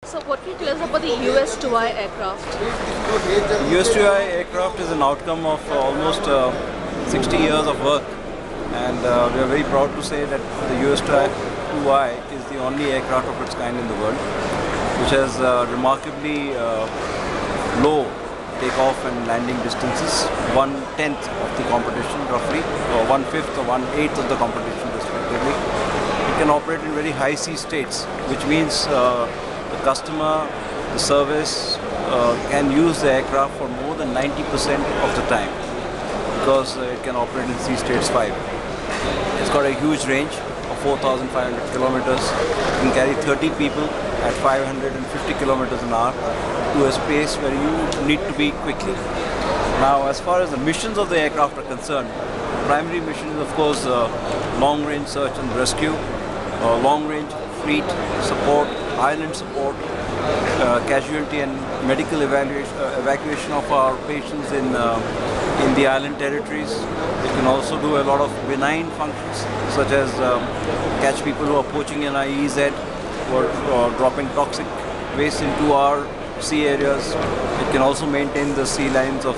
So what can you tell us about the US-2I aircraft? US-2I aircraft is an outcome of almost 60 years of work, and we are very proud to say that the US-2I is the only aircraft of its kind in the world, which has remarkably low takeoff and landing distances, 1/10 of the competition roughly, or 1/5 or 1/8 of the competition respectively. It can operate in very high sea states, which means the customer, the service can use the aircraft for more than 90% of the time, because it can operate in sea states 5. It's got a huge range of 4,500 kilometers. It can carry 30 people at 550 kilometers an hour to a space where you need to be quickly. Now, as far as the missions of the aircraft are concerned, the primary mission is of course long-range search and rescue, long-range fleet support, island support, casualty and medical evacuation of our patients in the island territories. It can also do a lot of benign functions, such as catch people who are poaching in our EEZ or dropping toxic waste into our sea areas. It can also maintain the sea lines of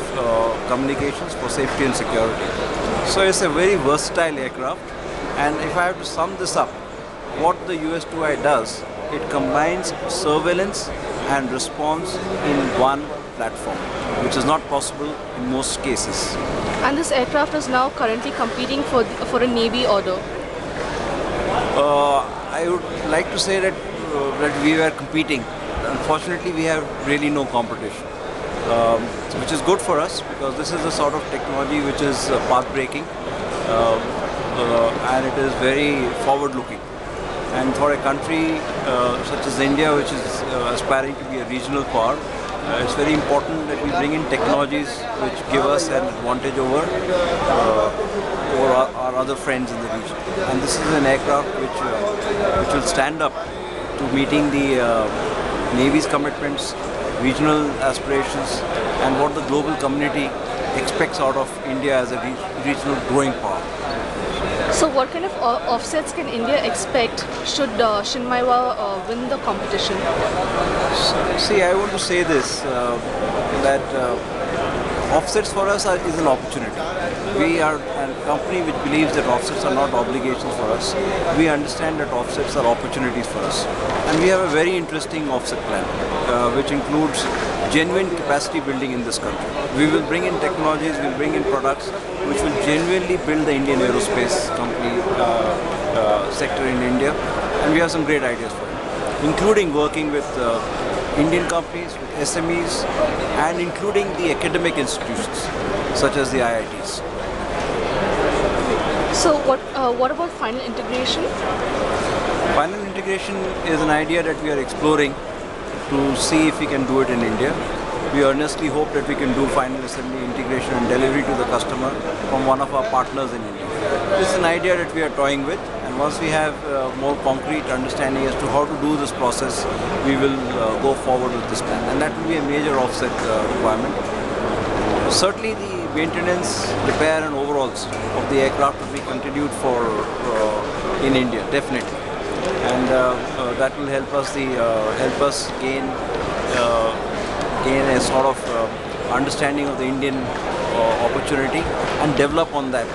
communications for safety and security. So it's a very versatile aircraft, and if I have to sum this up, what the US-2I does, it combines surveillance and response in one platform, which is not possible in most cases. And this aircraft is now currently competing for a Navy order. I would like to say that we were competing. Unfortunately, we have really no competition, which is good for us, because this is the sort of technology which is path-breaking, and it is very forward-looking. And for a country such as India, which is aspiring to be a regional power, it's very important that we bring in technologies which give us an advantage over our other friends in the region. And this is an aircraft which will stand up to meeting the Navy's commitments, regional aspirations, and what the global community expects out of India as a regional growing power. So what kind of offsets can India expect should Shinmaiwa win the competition? See, I want to say this, that offsets for us is an opportunity. We are a company which believes that offsets are not obligations for us. We understand that offsets are opportunities for us. And we have a very interesting offset plan, which includes genuine capacity building in this country. We will bring in technologies, we'll bring in products which will genuinely build the Indian aerospace company sector in India, and we have some great ideas for it, including working with Indian companies, with SMEs, and including the academic institutions such as the IITs. So what about final integration? Final integration is an idea that we are exploring to see if we can do it in India. We earnestly hope that we can do final assembly, integration and delivery to the customer from one of our partners in India. This is an idea that we are toying with, and once we have more concrete understanding as to how to do this process, we will go forward with this plan, and that will be a major offset requirement. Certainly the maintenance, repair and overhauls of the aircraft will be continued for in India, definitely, and that will help us gain a sort of understanding of the Indian opportunity and develop on that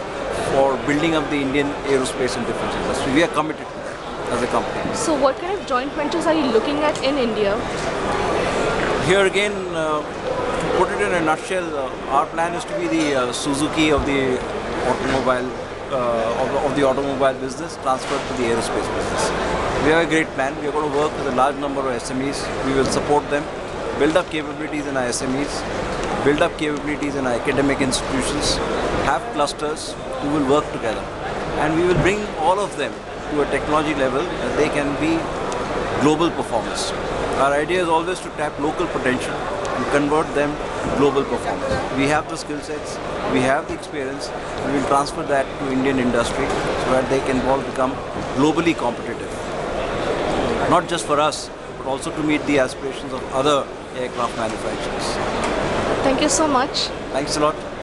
for building up the Indian aerospace and defense industry. We are committed to that as a company. So what kind of joint ventures are you looking at in India? Here again, to put it in a nutshell, our plan is to be the Suzuki of the automobile business, transferred to the aerospace business. We have a great plan. We are going to work with a large number of SMEs. We will support them, build up capabilities in our SMEs, build up capabilities in our academic institutions, have clusters who will work together, and we will bring all of them to a technology level that they can be global performers. Our idea is always to tap local potential and convert them to global performers. We have the skill sets, we have the experience, and we will transfer that to Indian industry so that they can all become globally competitive. Not just for us, but also to meet the aspirations of other aircraft manufacturers. Thank you so much. Thanks a lot.